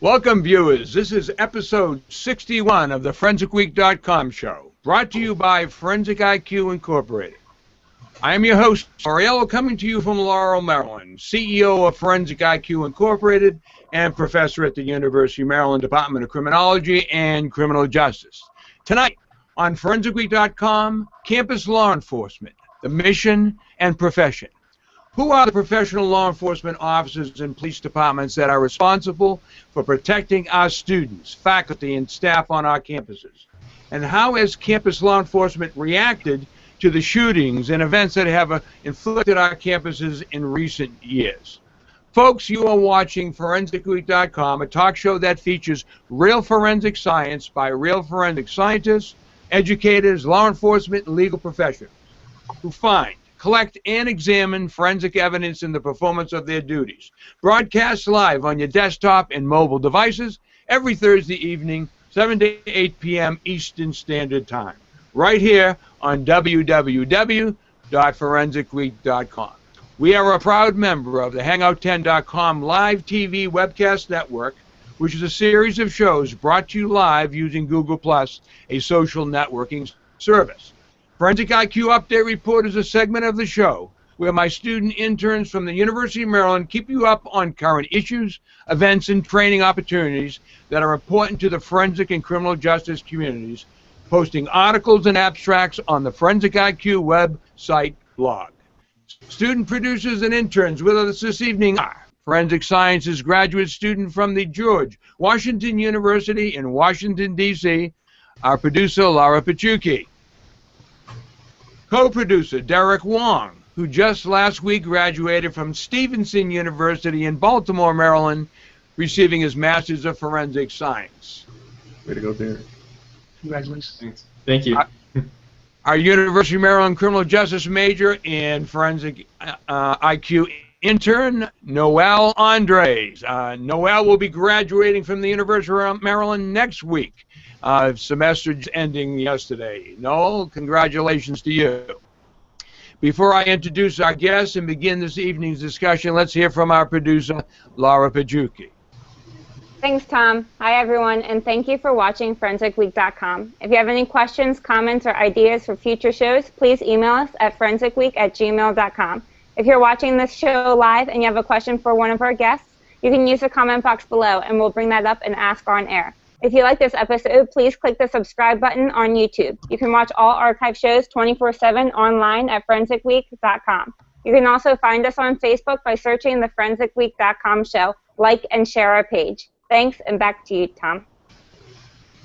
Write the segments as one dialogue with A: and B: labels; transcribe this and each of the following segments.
A: Welcome, viewers. This is episode 61 of the ForensicWeek.com show, brought to you by ForensIQ Incorporated. I am your host, Mariello, coming to you from Laurel, Maryland, CEO of ForensIQ Incorporated and professor at the University of Maryland Department of Criminology and Criminal Justice. Tonight on ForensicWeek.com, campus law enforcement, the mission and profession. Who are the professional law enforcement officers and police departments that are responsible for protecting our students, faculty, and staff on our campuses? And how has campus law enforcement reacted to the shootings and events that have inflicted our campuses in recent years? Folks, you are watching ForensicWeek.com, a talk show that features real forensic science by real forensic scientists, educators, law enforcement, and legal professionals who find, collect, and examine forensic evidence in the performance of their duties. Broadcast live on your desktop and mobile devices every Thursday evening, 7 to 8 p.m. Eastern Standard Time, right here on www.forensicweek.com. We are a proud member of the Hangout10.com live TV webcast network, which is a series of shows brought to you live using Google+, a social networking service. Forensic IQ Update Report is a segment of the show where my student interns from the University of Maryland keep you up on current issues, events, and training opportunities that are important to the forensic and criminal justice communities, posting articles and abstracts on the Forensic IQ website blog. Student producers and interns with us this evening are Forensic Sciences graduate student from the George Washington University in Washington, D.C., our producer, Laura Pachuki. Co-producer Derek Wong, who just last week graduated from Stevenson University in Baltimore, Maryland, receiving his Master's of Forensic Science.
B: Way to go, Derek.
C: Congratulations.
B: Thanks. Thank you.
A: Our University of Maryland criminal justice major and Forensic IQ intern, Noel Andres. Noel will be graduating from the University of Maryland next week. Semester ending yesterday. Noel, congratulations to you. Before I introduce our guests and begin this evening's discussion, let's hear from our producer, Laura Pachuki.
D: Thanks, Tom. Hi, everyone, and thank you for watching ForensicWeek.com. If you have any questions, comments, or ideas for future shows, please email us at forensicweek@gmail.com. If you're watching this show live and you have a question for one of our guests, you can use the comment box below, and we'll bring that up and ask on air. If you like this episode, please click the subscribe button on YouTube. You can watch all archive shows 24/7 online at ForensicWeek.com. You can also find us on Facebook by searching the ForensicWeek.com show. Like and share our page. Thanks, and back to you, Tom.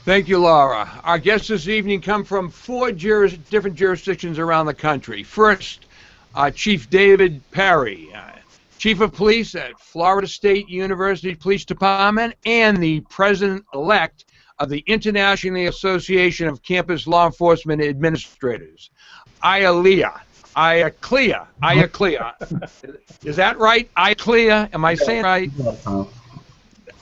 A: Thank you, Laura. Our guests this evening come from four different jurisdictions around the country. First, Chief David Perry, Chief of Police at Florida State University Police Department and the President-elect of the International Association of Campus Law Enforcement Administrators. Iaclea. Is that right? Iaclea? Am I saying right?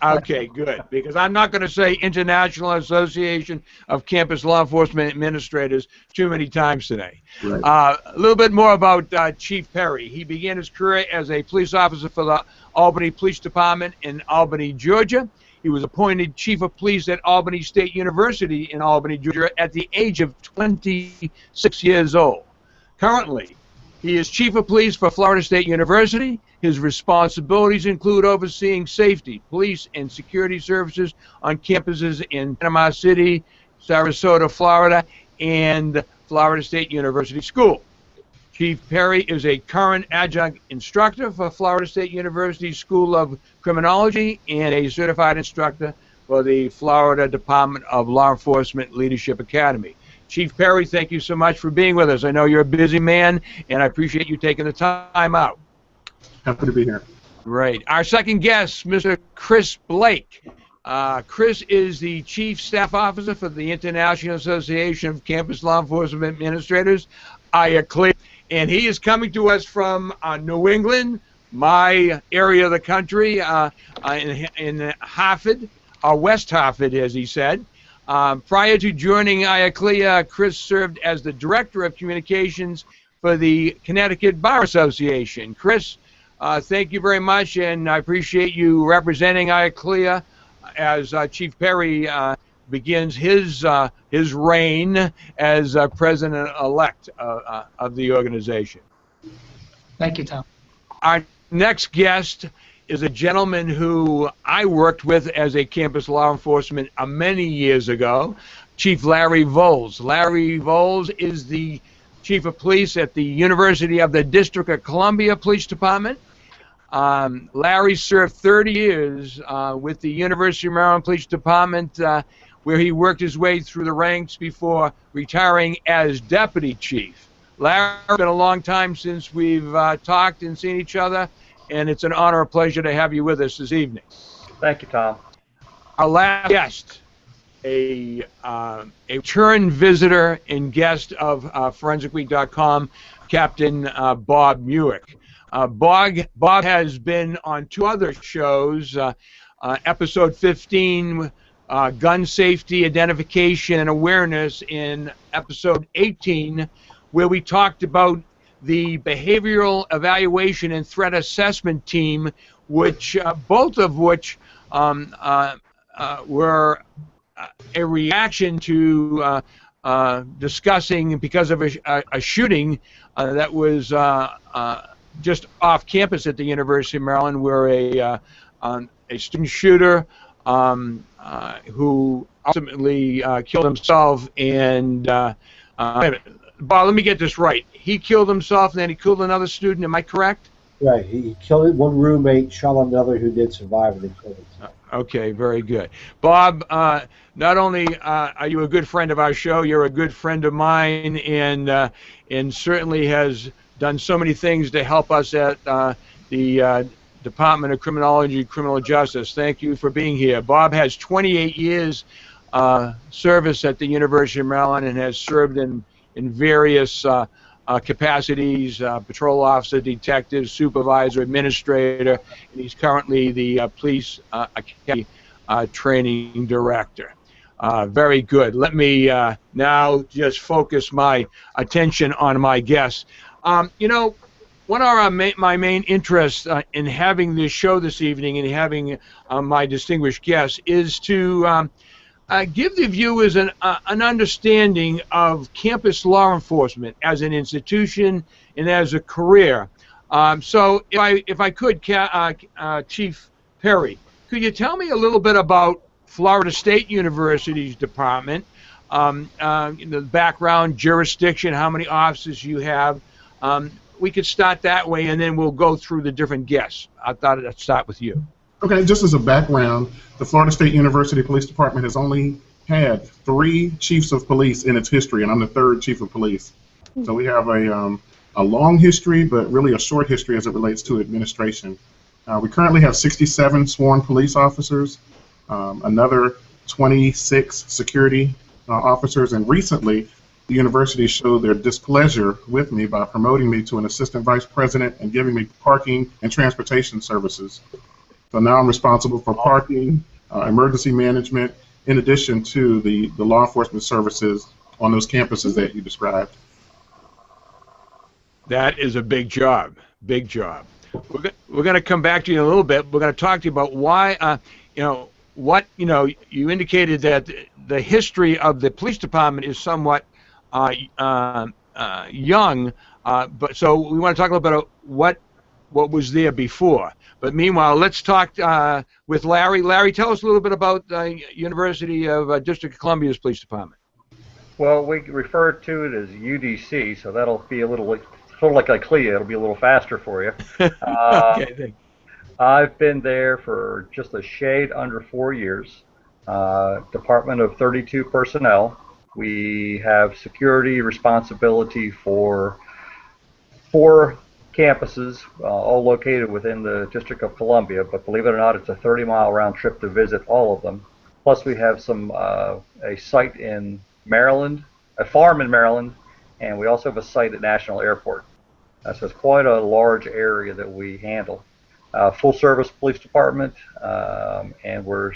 A: Okay, good, because I'm not going to say International Association of Campus Law Enforcement Administrators too many times today. Right. A little bit more about Chief Perry. He began his career as a police officer for the Albany Police Department in Albany, Georgia. He was appointed Chief of Police at Albany State University in Albany, Georgia at the age of 26 years old. Currently, he is Chief of Police for Florida State University. His responsibilities include overseeing safety, police, and security services on campuses in Panama City, Sarasota, Florida, and Florida State University School. Chief Perry is a current adjunct instructor for Florida State University School of Criminology and a certified instructor for the Florida Department of Law Enforcement Leadership Academy. Chief Perry, thank you so much for being with us. I know you're a busy man, and I appreciate you taking the time out.
B: Happy to be here.
A: Great. Our second guest, Mr. Chris Blake. Chris is the Chief Staff Officer for the International Association of Campus Law Enforcement Administrators, Iaclea, and he is coming to us from New England, my area of the country, in Hartford, or West Hartford, as he said. Prior to joining Iaclea, Chris served as the Director of Communications for the Connecticut Bar Association. Chris, thank you very much, and I appreciate you representing Iaclea as Chief Perry begins his reign as president-elect of the organization.
C: Thank you, Tom.
A: Our next guest is a gentleman who I worked with as a campus law enforcement many years ago, Chief Larry Voles. Larry Voles is the Chief of Police at the University of the District of Columbia Police Department. Larry served 30 years with the University of Maryland Police Department, where he worked his way through the ranks before retiring as Deputy Chief. Larry, it's been a long time since we've talked and seen each other, and it's an honor and pleasure to have you with us this evening.
E: Thank you, Tom.
A: Our last guest, a return visitor and guest of ForensicWeek.com, Captain Bob Muick. Bob has been on 2 other shows, episode 15, Gun Safety, Identification, and Awareness, in episode 18, where we talked about the Behavioral Evaluation and Threat Assessment Team, which both of which were a reaction to discussing, because of a shooting that was just off campus at the University of Maryland, where a student shooter who ultimately killed himself. And wait a minute, Bob, let me get this right. He killed himself and then he killed another student. Am I correct?
F: Right. He killed one roommate, shot another who did survive, and then killed himself.
A: Okay, very good. Bob, not only are you a good friend of our show, you're a good friend of mine, and certainly has done so many things to help us at the Department of Criminology and Criminal Justice. Thank you for being here. Bob has 28 years service at the University of Maryland and has served in various capacities, patrol officer, detective, supervisor, administrator, and he's currently the police academy training director. Very good. Let me now just focus my attention on my guests. You know, one of my main interests in having this show this evening and having my distinguished guests is to give the viewers an understanding of campus law enforcement as an institution and as a career. So if I could, Chief Perry, could you tell me a little bit about Florida State University's department, the background, jurisdiction, how many offices you have? We could start that way, and then we'll go through the different guests. I thought I'd start with you.
B: Okay, just as a background, the Florida State University Police Department has only had 3 chiefs of police in its history, and I'm the 3rd chief of police. So we have a long history, but really a short history as it relates to administration. We currently have 67 sworn police officers, another 26 security officers, and recently the university showed their displeasure with me by promoting me to an assistant vice president and giving me parking and transportation services. So now I'm responsible for parking, emergency management, in addition to the law enforcement services on those campuses that you described.
A: That is a big job, big job. We're going to come back to you in a little bit. We're going to talk to you about why, you indicated that the history of the police department is somewhat young, but so we want to talk a little bit about what was there before. But meanwhile, let's talk with Larry. Larry, tell us a little bit about the University of District of Columbia's police department.
E: Well, we refer to it as UDC, so that'll be a little sort of like a CLIA. It'll be a little faster for you.
A: Okay, thanks.
E: I've been there for just a shade under 4 years. Department of 32 personnel. We have security responsibility for 4 campuses, all located within the District of Columbia, but believe it or not, it's a 30-mile round trip to visit all of them. Plus we have a site in Maryland, a farm in Maryland, and we also have a site at National Airport. So it's quite a large area that we handle. Full service police department, and we're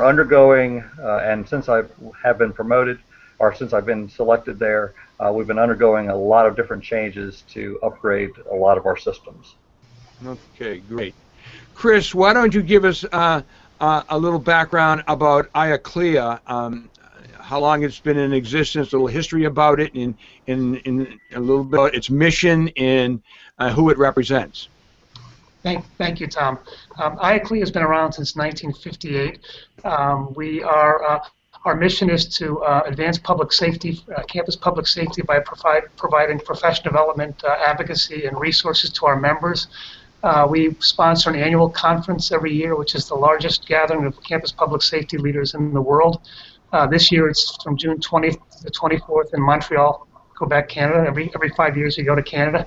E: undergoing, and since I have been promoted, or since I've been selected there, we've been undergoing a lot of different changes to upgrade a lot of our systems.
A: Okay, great. Chris, why don't you give us a little background about IACLEA, how long it's been in existence, a little history about it, and a little bit about its mission and who it represents.
C: Thank you, Tom. IACLEA has been around since 1958. Our mission is to advance public safety, campus public safety, by providing professional development, advocacy, and resources to our members. We sponsor an annual conference every year, which is the largest gathering of campus public safety leaders in the world. This year it's from June 20th to the 24th in Montreal, Quebec, Canada. Every 5 years we go to Canada.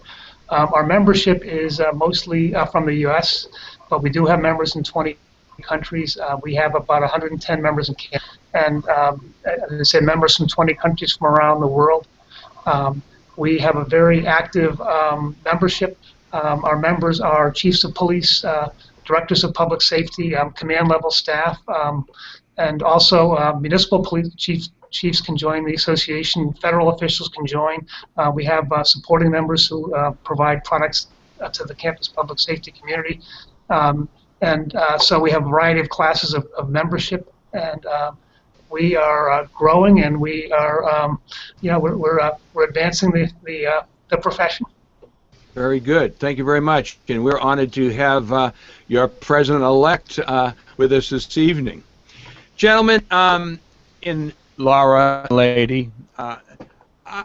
C: Our membership is mostly from the U.S., but we do have members in 20 countries. We have about 110 members in Canada, and as I said, members from 20 countries from around the world. We have a very active membership. Our members are chiefs of police, directors of public safety, command level staff, and also municipal police chiefs can join the association. Federal officials can join. We have supporting members who provide products to the campus public safety community. So we have a variety of classes of membership, and we are growing, and we are, we're advancing the profession.
A: Very good. Thank you very much. And we're honored to have your president-elect with us this evening. Gentlemen, in Laura, lady,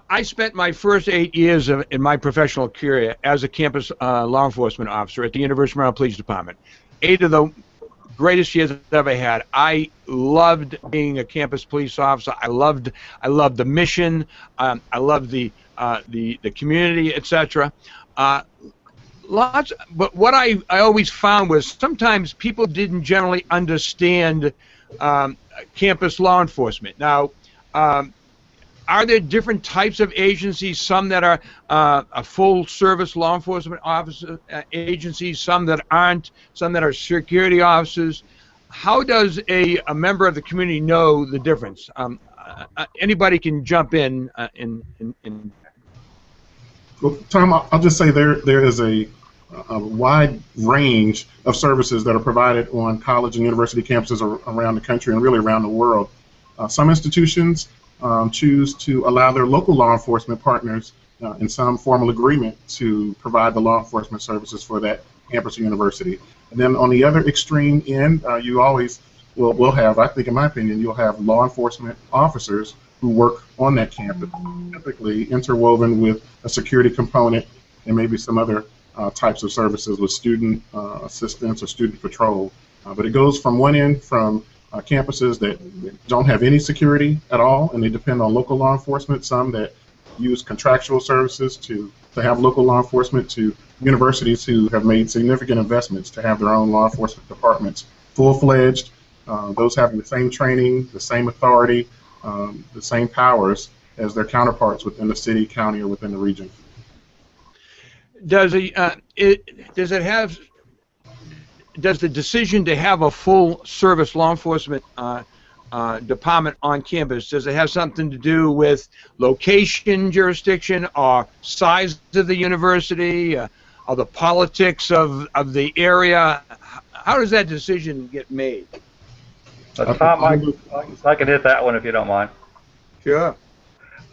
A: I spent my first 8 years in my professional career as a campus law enforcement officer at the University of Maryland Police Department. 8 of the greatest years I've ever had. I loved being a campus police officer. I loved the mission. I loved the community, etc. But what I always found was sometimes people didn't generally understand campus law enforcement. Now, are there different types of agencies? Some that are a full-service law enforcement officer agencies, some that aren't, some that are security officers. How does a member of the community know the difference? Anybody can jump in.
B: Well, Tom, I'll just say there is a wide range of services that are provided on college and university campuses around the country and really around the world. Some institutions choose to allow their local law enforcement partners in some formal agreement to provide the law enforcement services for that campus or university. And then on the other extreme end, you always will have, I think in my opinion, you'll have law enforcement officers who work on that campus, typically interwoven with a security component and maybe some other types of services with student assistance or student patrol. But it goes from one end, from campuses that don't have any security at all, and they depend on local law enforcement, some that use contractual services to have local law enforcement, to universities who have made significant investments to have their own law enforcement departments, full-fledged, those having the same training, the same authority, the same powers as their counterparts within the city, county, or within the region.
A: Does the decision to have a full-service law enforcement department on campus, does it have something to do with location, jurisdiction, or size of the university, or the politics of the area? How does that decision get made?
E: Tom, I can hit that one if you don't mind.
A: Sure.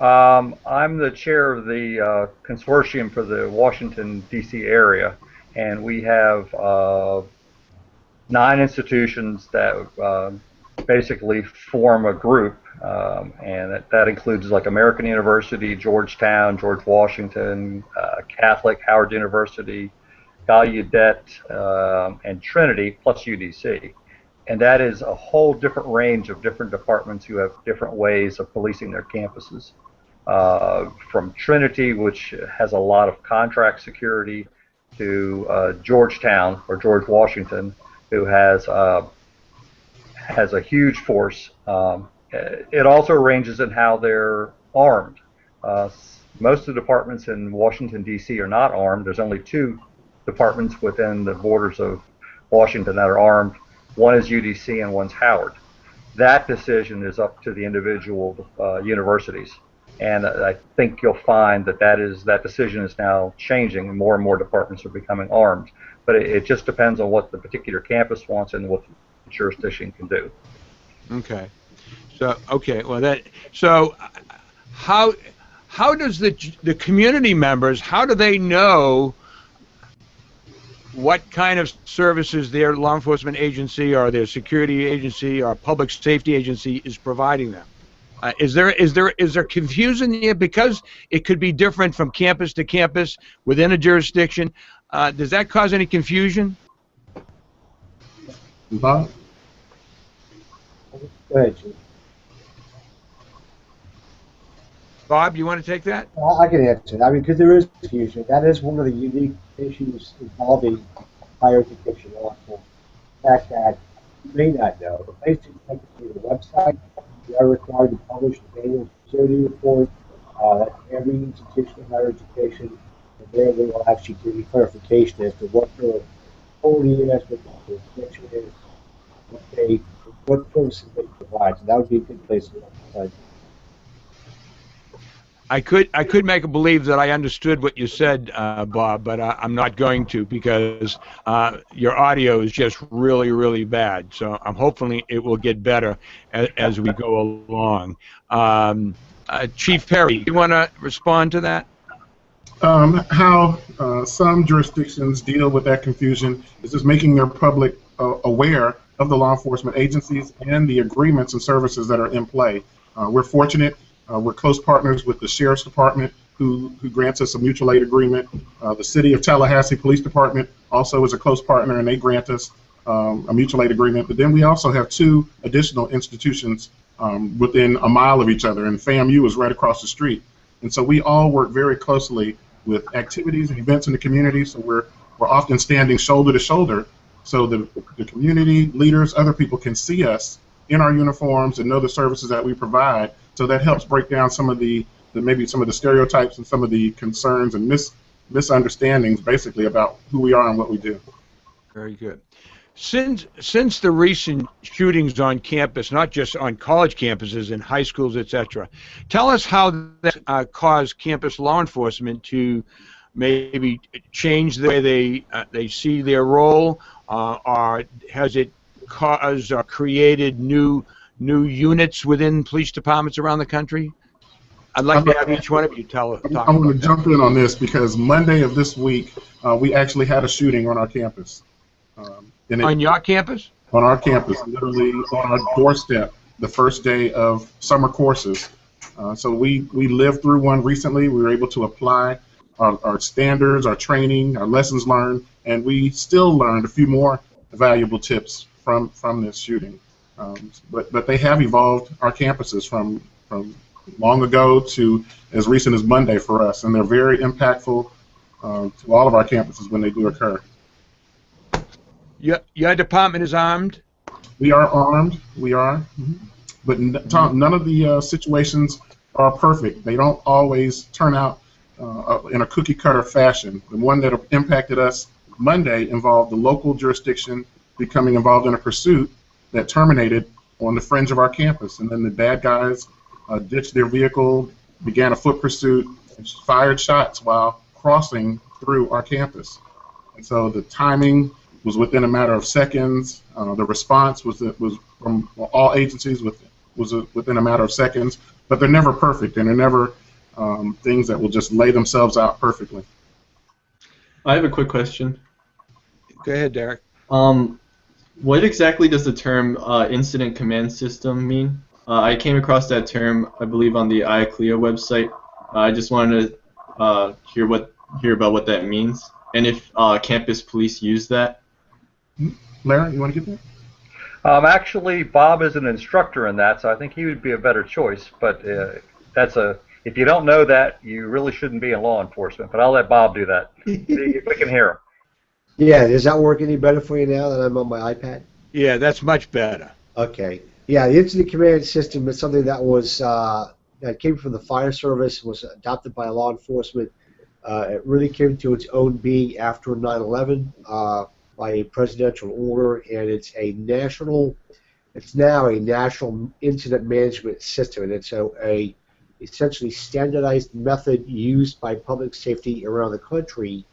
E: I'm the chair of the consortium for the Washington, D.C. area, and we have 9 institutions that basically form a group, and that includes like American University, Georgetown, George Washington, Catholic, Howard University, Gallaudet, and Trinity, plus UDC. And that is a whole different range of different departments who have different ways of policing their campuses. From Trinity, which has a lot of contract security, to Georgetown, or George Washington, who has a huge force. It also ranges in how they're armed. Most of the departments in Washington, D.C. are not armed. There's only 2 departments within the borders of Washington that are armed. One is UDC and one's Howard. That decision is up to the individual universities. And I think you'll find that decision is now changing, and more departments are becoming armed. But it just depends on what the particular campus wants and what the jurisdiction can do.
A: Okay. So how does the community members, how do they know what kind of services their law enforcement agency or their security agency or public safety agency is providing them? Is there confusion here because it could be different from campus to campus within a jurisdiction? Does that cause any confusion?
B: Bob?
F: Go ahead, Chief.
A: Bob, you want to take that?
F: I can answer that. I mean, because there is confusion. That is one of the unique issues involving higher education law enforcement. The fact that you may not know, the basic technically the website, we are required to publish the annual security report. That's every institution of higher education, and there they will actually give you clarification as to what their authority is, what their jurisdiction is, what services they provide. So that would be a good place to look.
A: I could make a believe that I understood what you said, Bob, but I'm not going to because your audio is just really, really bad. So I'm hopefully it will get better as we go along. Chief Perry, do you want to respond to that?
B: How some jurisdictions deal with that confusion is just making their public aware of the law enforcement agencies and the agreements and services that are in play. We're fortunate. We're close partners with the Sheriff's Department, who grants us a mutual aid agreement. The City of Tallahassee Police Department also is a close partner, and they grant us a mutual aid agreement. But then we also have two additional institutions within a mile of each other, and FAMU is right across the street. And so we all work very closely with activities and events in the community, so we're often standing shoulder to shoulder, so the community leaders, other people can see us in our uniforms and know the services that we provide. So that helps break down some of maybe some of the stereotypes and some of the concerns and misunderstandings basically about who we are and what we do.
A: Very good. Since the recent shootings on campus, not just on college campuses, in high schools, etc., tell us how that caused campus law enforcement to maybe change the way they see their role, or has it caused or created new units within police departments around the country? I'd like to have each one of you talk.
B: I'm going to jump in on this because Monday of this week we actually had a shooting on our campus.
A: On your campus?
B: On our campus, literally on our doorstep, the first day of summer courses. So we lived through one recently. We were able to apply our standards, our training, our lessons learned, and we still learned a few more valuable tips from this shooting. But they have evolved our campuses from long ago to as recent as Monday for us, and they're very impactful to all of our campuses when they do occur.
A: Your department is armed?
B: We are armed. We are. Mm-hmm. But none of the situations are perfect. They don't always turn out in a cookie-cutter fashion. The one that impacted us Monday involved the local jurisdiction becoming involved in a pursuit that terminated on the fringe of our campus. And then the bad guys ditched their vehicle, began a foot pursuit, and fired shots while crossing through our campus. And so the timing was within a matter of seconds. The response was from all agencies was within a matter of seconds. But they're never perfect, and they're never things that will just lay themselves out perfectly.
G: I have a quick question.
A: Go ahead, Derek.
G: What exactly does the term incident command system mean? I came across that term, I believe, on the ICLEO website. I just wanted to hear about what that means, and if campus police use that.
B: Larry, you want to get that?
E: Actually, Bob is an instructor in that, so I think he would be a better choice. But if you don't know that, you really shouldn't be in law enforcement. But I'll let Bob do that. If we can hear him.
F: Yeah, does that work any better for you now that I'm on my iPad?
A: Yeah, that's much better.
F: Okay. Yeah, the incident command system is something that was that came from the fire service, was adopted by law enforcement. It really came to its own being after 9/11 by a presidential order, and it's now a national incident management system, and it's a essentially standardized method used by public safety around the country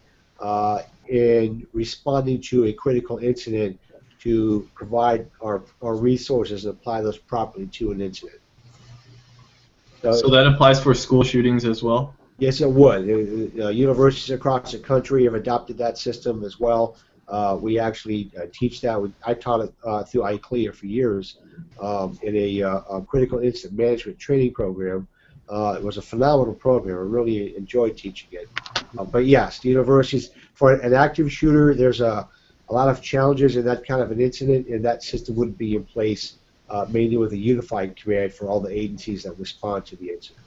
F: in responding to a critical incident to provide our resources and apply those properly to an incident.
G: So that applies for school shootings as well?
F: Yes, it would. Universities across the country have adopted that system as well. We actually teach that. I taught it through ICLEA for years in a critical incident management training program. It was a phenomenal program. I really enjoyed teaching it. But yes, the universities, for an active shooter, there's a lot of challenges in that kind of an incident, and that system would be in place mainly with a unified command for all the agencies that respond to the incident.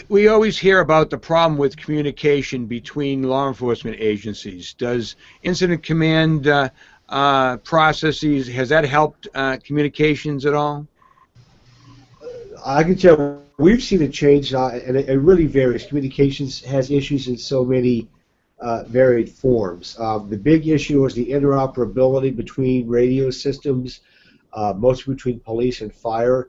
A: We always hear about the problem with communication between law enforcement agencies. Does incident command processes, has that helped communications at all?
F: I can tell we've seen a change, and it really varies. Communications has issues in so many varied forms. The big issue is the interoperability between radio systems, mostly between police and fire.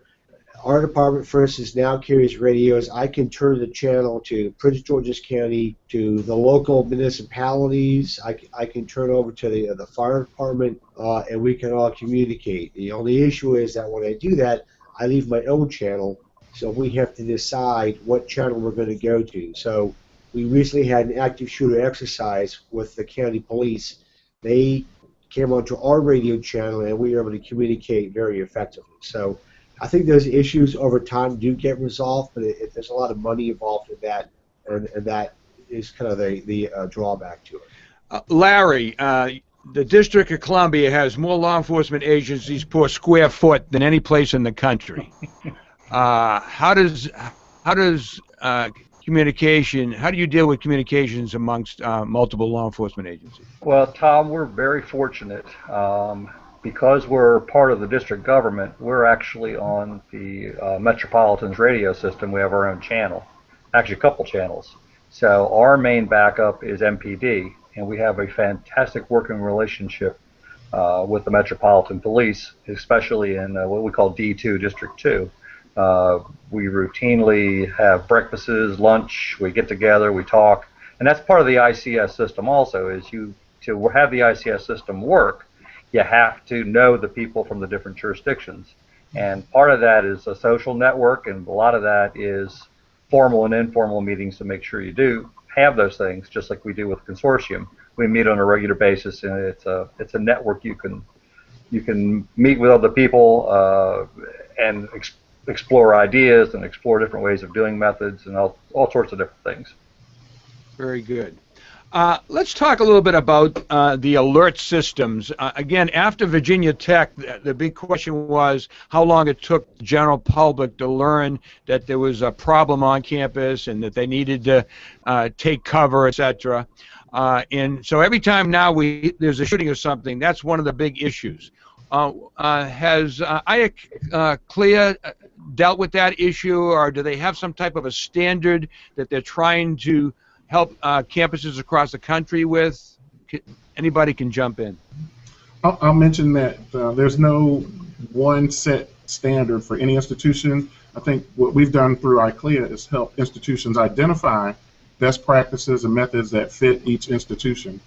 F: Our department, for instance, now carries radios. I can turn the channel to Prince George's County, to the local municipalities. I can turn over to the fire department, and we can all communicate. The only issue is that when I do that, I leave my own channel, so we have to decide what channel we're going to go to. So we recently had an active shooter exercise with the county police. They came onto our radio channel, and we were able to communicate very effectively. So I think those issues over time do get resolved, but there's a lot of money involved in that, and that is kind of the drawback to it.
A: Larry, the District of Columbia has more law enforcement agencies per square foot than any place in the country. How do you deal with communications amongst multiple law enforcement agencies?
E: Well, Tom, we're very fortunate. Because we're part of the district government, we're actually on the Metropolitan's radio system. We have our own channel, actually a couple channels. So our main backup is MPD, and we have a fantastic working relationship with the Metropolitan Police, especially in what we call D2, District 2. We routinely have breakfasts, lunch, we get together, we talk, and that's part of the ICS system also, is to have the ICS system work, you have to know the people from the different jurisdictions. And part of that is a social network, and a lot of that is formal and informal meetings to make sure you do have those things, just like we do with consortium. We meet on a regular basis, and it's a network you can meet with other people and explore ideas and explore different ways of doing methods and all sorts of different things.
A: Very good. Let's talk a little bit about the alert systems. Again, after Virginia Tech, the big question was how long it took the general public to learn that there was a problem on campus and that they needed to take cover, etc. And so every time now there's a shooting or something, that's one of the big issues. Has ICLEA dealt with that issue, or do they have some type of a standard that they're trying to help campuses across the country with? Anybody can jump in.
B: I'll mention that there's no one set standard for any institution. I think what we've done through ICLEA is help institutions identify best practices and methods that fit each institution.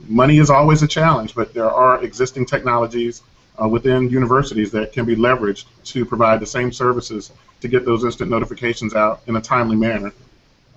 B: Money is always a challenge, but there are existing technologies within universities that can be leveraged to provide the same services to get those instant notifications out in a timely manner.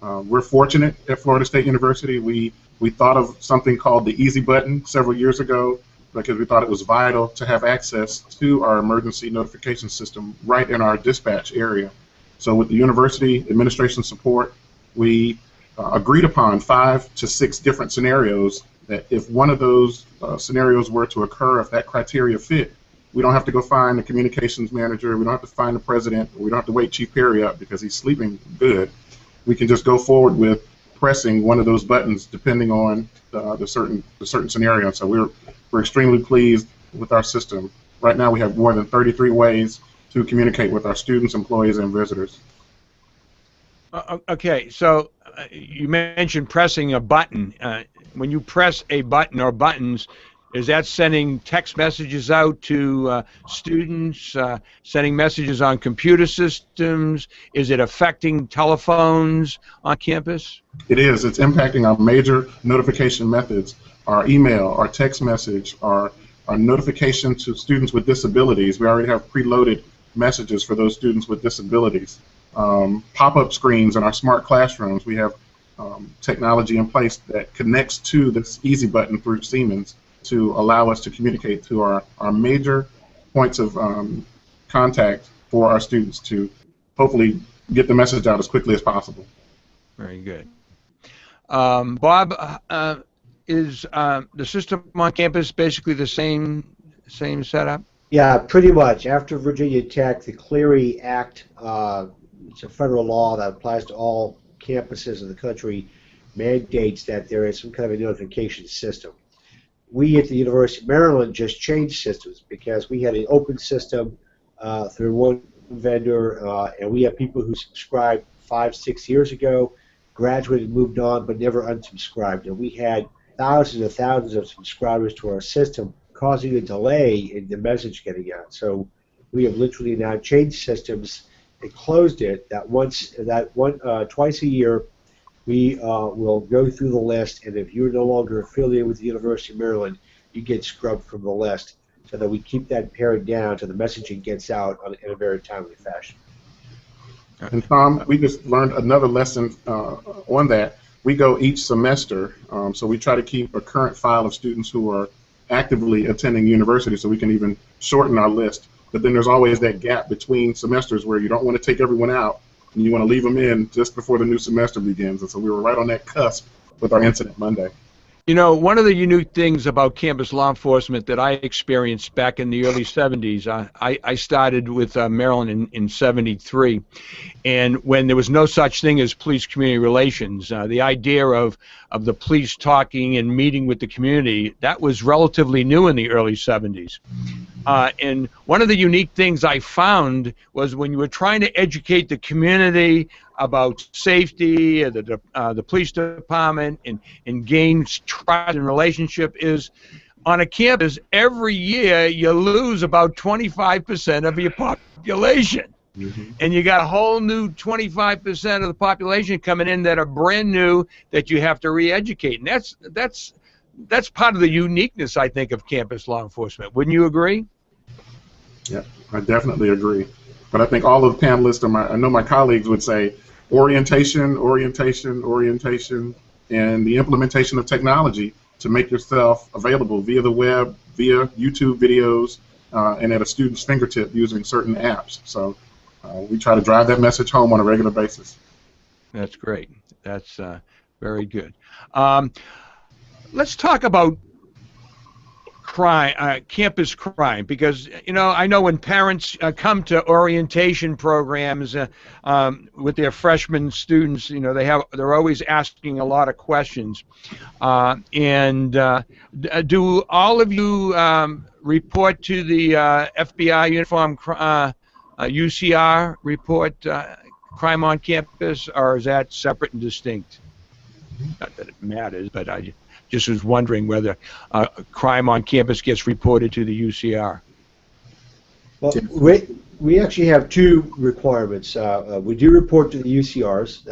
B: We're fortunate at Florida State University. We thought of something called the easy button several years ago because we thought it was vital to have access to our emergency notification system right in our dispatch area. So with the university administration support, we agreed upon 5 to 6 different scenarios that if one of those scenarios were to occur, if that criteria fit, we don't have to go find the communications manager, we don't have to find the president, we don't have to wake Chief Perry up because he's sleeping good. We can just go forward with pressing one of those buttons depending on the certain scenario. So we're extremely pleased with our system. Right now we have more than 33 ways to communicate with our students, employees, and visitors.
A: Okay, so you mentioned pressing a button. When you press a button or buttons, Is that sending text messages out to students, sending messages on computer systems? Is it affecting telephones on campus?
B: It is. It's impacting our major notification methods, our email, our text message, our notification to students with disabilities. We already have preloaded messages for those students with disabilities. Pop-up screens in our smart classrooms. We have technology in place that connects to this easy button through Siemens to allow us to communicate to our major points of contact for our students to hopefully get the message out as quickly as possible.
A: Very good. Bob, is the system on campus basically the same setup?
F: Yeah, pretty much. After Virginia Tech, the Clery Act, it's a federal law that applies to all campuses in the country, mandates that there is some kind of a notification system. We at the University of Maryland just changed systems because we had an open system through one vendor, and we have people who subscribed 5-6 years ago, graduated, moved on, but never unsubscribed. And we had thousands and thousands of subscribers to our system, causing a delay in the message getting out. So we have literally now changed systems and closed it. Twice a year, we will go through the list, and if you're no longer affiliated with the University of Maryland, you get scrubbed from the list, so that we keep that pared down so the messaging gets out in a very timely fashion.
B: And Tom, we just learned another lesson on that. We go each semester, so we try to keep a current file of students who are actively attending university so we can even shorten our list. But then there's always that gap between semesters where you don't want to take everyone out and you want to leave them in just before the new semester begins. And so we were right on that cusp with our incident Monday.
A: You know, one of the unique things about campus law enforcement that I experienced back in the early 70s, I started with Maryland in 73, and when there was no such thing as police community relations, the idea of the police talking and meeting with the community, that was relatively new in the early 70s. And one of the unique things I found was when you were trying to educate the community about safety, the police department, and gain trust and relationship, is on a campus, every year you lose about 25% of your population. Mm-hmm. And you got a whole new 25% of the population coming in that are brand new that you have to re-educate. And that's part of the uniqueness, I think, of campus law enforcement. Wouldn't you agree?
B: Yeah, I definitely agree. But I think all of the panelists, I know my colleagues would say orientation, orientation, orientation, and the implementation of technology to make yourself available via the web, via YouTube videos, and at a student's fingertip using certain apps. So we try to drive that message home on a regular basis. That's
A: great. That's very good. Let's talk about crime, campus crime, because I know when parents come to orientation programs with their freshman students, they're always asking a lot of questions. And do all of you report to the FBI Uniform UCR report crime on campus, or is that separate and distinct? Not that it matters, but I just was wondering whether crime on campus gets reported to the UCR.
F: Well, we actually have two requirements. We do report to the UCRs,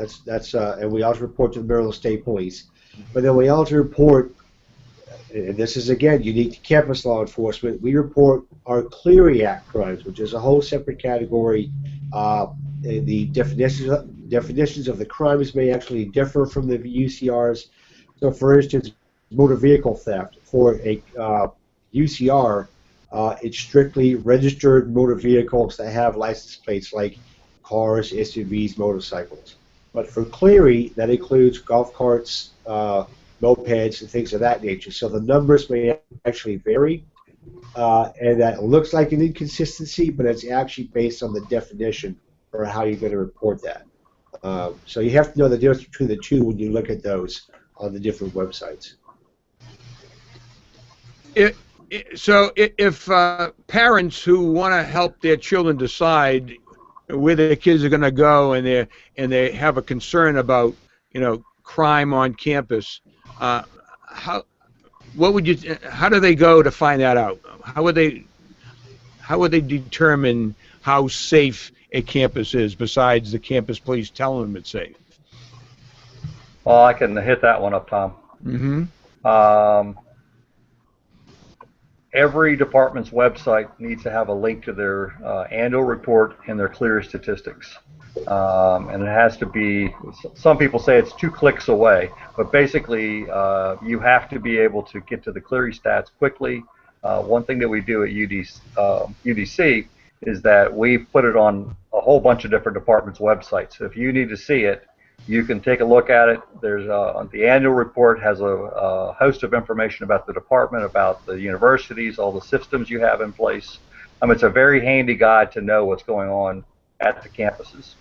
F: and we also report to the Maryland State Police. But then we also report, and this is again unique to campus law enforcement, we report our Clery Act crimes, which is a whole separate category. The definitions of the crimes may actually differ from the UCRs. So, for instance, motor vehicle theft for a UCR, it's strictly registered motor vehicles that have license plates like cars, SUVs, motorcycles. But for Clery, that includes golf carts, mopeds, and things of that nature. So the numbers may actually vary, and that looks like an inconsistency, but it's actually based on the definition or how you're going to report that. So you have to know the difference between the two when you look at those on the different websites.
A: So if parents who want to help their children decide where their kids are going to go, and they have a concern about crime on campus, what would you? How do they go to find that out? How would they determine how safe a campus is besides the campus police telling them it's safe?
E: Well, I can hit that one up, Tom.
A: Mm-hmm.
E: Every department's website needs to have a link to their annual report and their clery statistics. And it has to be, some people say it's 2 clicks away, but basically you have to be able to get to the clery stats quickly. One thing that we do at UDC is that we put it on a whole bunch of different departments' websites. So if you need to see it, you can take a look at it. There's the annual report has a host of information about the department, about the universities, all the systems you have in place. It's a very handy guide to know what's going on at the campuses.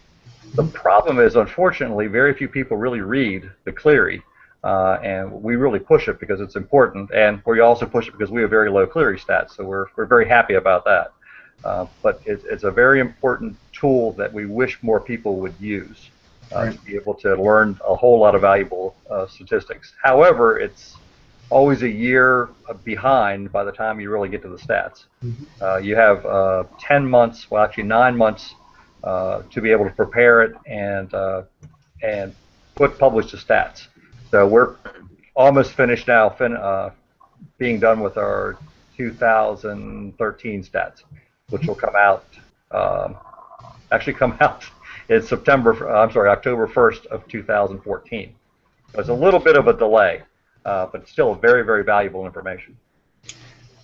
E: The problem is, unfortunately, very few people really read the clery, and we really push it because it's important, and we also push it because we have very low clery stats, so we're very happy about that. But it's a very important tool that we wish more people would use. To be able to learn a whole lot of valuable statistics. However, it's always a year behind by the time you really get to the stats. You have 10 months, well actually 9 months, to be able to prepare it and publish the stats. So we're almost finished now, being done with our 2013 stats, which will come out, it's October 1st of 2014. So it's a little bit of a delay, but it's still very, very valuable information.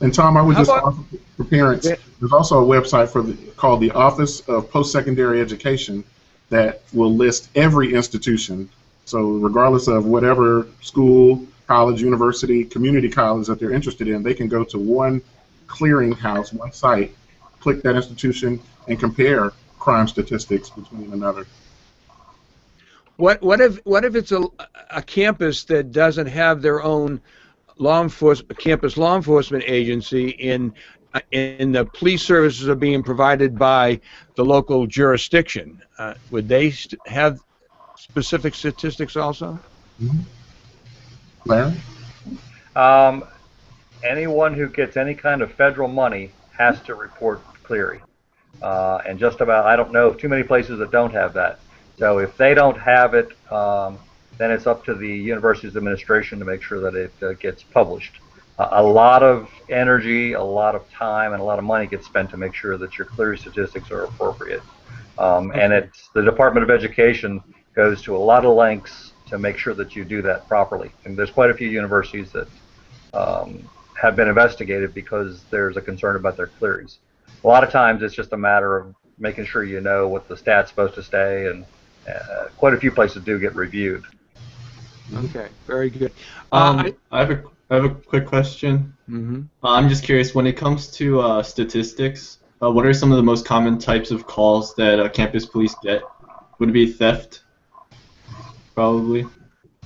B: And Tom, I would just offer for parents, there's also a website called the Office of Post-Secondary Education that will list every institution. So regardless of whatever school, college, university, community college that they're interested in, they can go to one clearinghouse, one site, click that institution, and compare crime statistics between another.
A: What if it's a campus that doesn't have their own campus law enforcement agency, and the police services are being provided by the local jurisdiction? Would they have specific statistics also?
B: Larry?
E: Anyone who gets any kind of federal money has to report clery. And just about, I don't know of too many places that don't have that. So if they don't have it, then it's up to the university's administration to make sure that it gets published. A lot of energy, a lot of time, and a lot of money gets spent to make sure that your clery statistics are appropriate. And the Department of Education goes to a lot of lengths to make sure that you do that properly. And there's quite a few universities that have been investigated because there's a concern about their cleries. A lot of times it's just a matter of making sure you know what the stat's supposed to say, and quite a few places do get reviewed.
A: Okay, very good.
G: I have a quick question.
A: Mm-hmm.
G: I'm just curious, when it comes to statistics, what are some of the most common types of calls that campus police get? Would it be theft? Probably.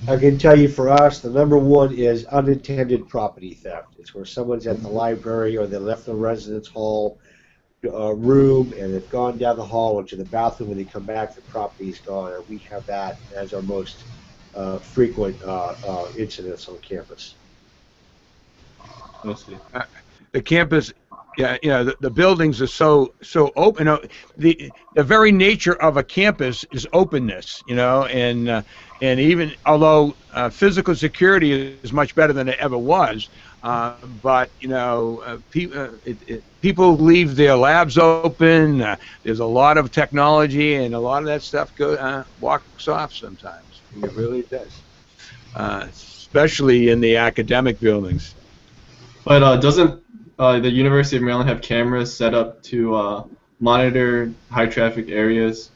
F: I can tell you for us, the number one is unintended property theft. It's where someone's at the library or they left the residence hall room and they've gone down the hall or to the bathroom. When they come back, the property's gone. And we have that as our most frequent incidents on campus.
G: Mostly.
A: The campus, the buildings are so open. The very nature of a campus is openness, and even although physical security is much better than it ever was, but people leave their labs open. There's a lot of technology, and a lot of that stuff walks off sometimes.
F: It really does.
A: Especially in the academic buildings.
G: But doesn't the University of Maryland have cameras set up to monitor high traffic areas?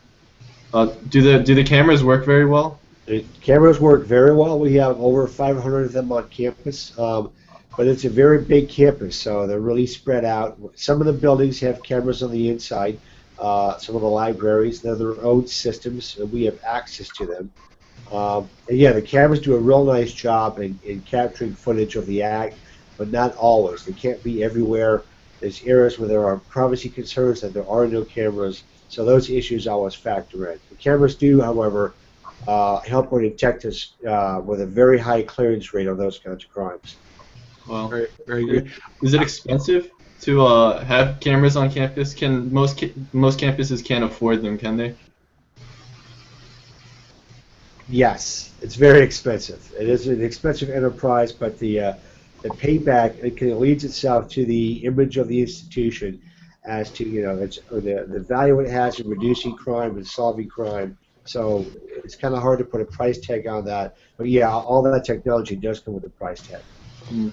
G: Do the cameras work very well?
F: The cameras work very well. We have over 500 of them on campus, but it's a very big campus, so they're really spread out. Some of the buildings have cameras on the inside. Some of the libraries, they have their own systems, and we have access to them. And yeah, the cameras do a real nice job in capturing footage of the act, but not always. They can't be everywhere. There's areas where there are privacy concerns and there are no cameras, so those issues always factor in. The cameras do, however, help our detectives with a very high clearance rate on those kinds of crimes.
G: Well,
A: Very, very good.
G: is it expensive to have cameras on campus? Can most campuses can't afford them, can they?
F: Yes, it's very expensive. It is an expensive enterprise, but the payback it leads itself to the image of the institution as to the value it has in reducing crime and solving crime. So it's kind of hard to put a price tag on that. But yeah, all that technology does come with a price tag.
G: Mm.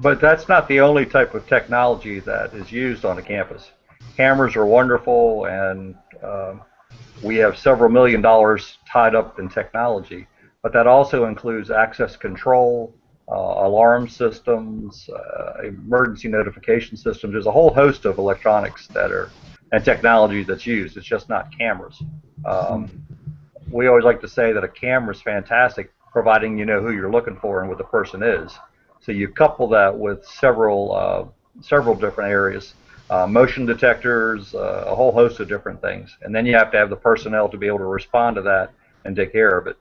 E: But that's not the only type of technology that is used on a campus. Cameras are wonderful, and we have several $1 million tied up in technology. But that also includes access control, alarm systems, emergency notification systems. There's a whole host of electronics and technology that's used. It's just not cameras. We always like to say that a camera is fantastic, providing you know who you're looking for and what the person is. So you couple that with several different areas, motion detectors, a whole host of different things, and then you have to have the personnel to be able to respond to that and take care of it.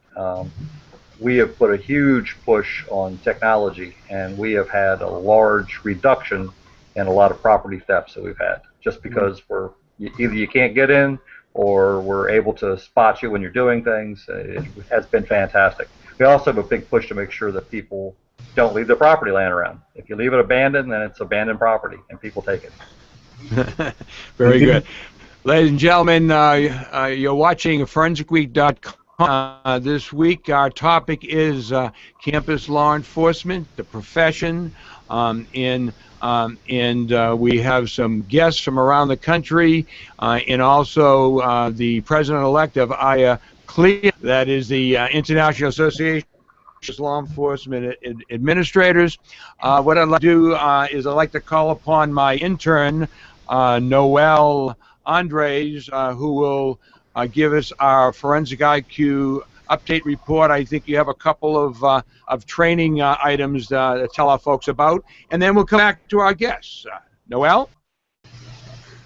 E: We have put a huge push on technology, and we have had a large reduction in a lot of property thefts that we've had, just because either you can't get in or we're able to spot you when you're doing things. It has been fantastic. We also have a big push to make sure that people don't leave their property laying around. If you leave it abandoned, then it's abandoned property, and people take it.
A: Very good. Ladies and gentlemen, you're watching ForensicWeek.com. This week, our topic is campus law enforcement, the profession, and we have some guests from around the country, and also the president-elect of IACLEA, that is the International Association of Law Enforcement Administrators. What I'd like to do is I'd like to call upon my intern, Noel Andres, who will give us our Forensic IQ update report. I think you have a couple of training items to tell our folks about, and then we'll come back to our guests. Noel?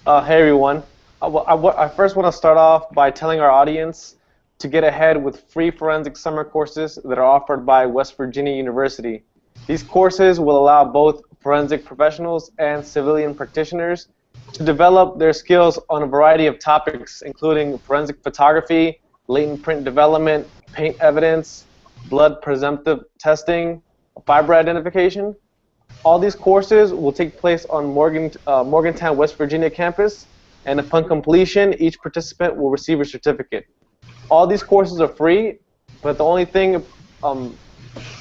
H: Hey everyone. I first want to start off by telling our audience to get ahead with free forensic summer courses that are offered by West Virginia University. These courses will allow both forensic professionals and civilian practitioners to develop their skills on a variety of topics, including forensic photography, latent print development, paint evidence, blood presumptive testing, fiber identification. All these courses will take place on Morgantown, West Virginia campus, and upon completion, each participant will receive a certificate. All these courses are free, but the only thing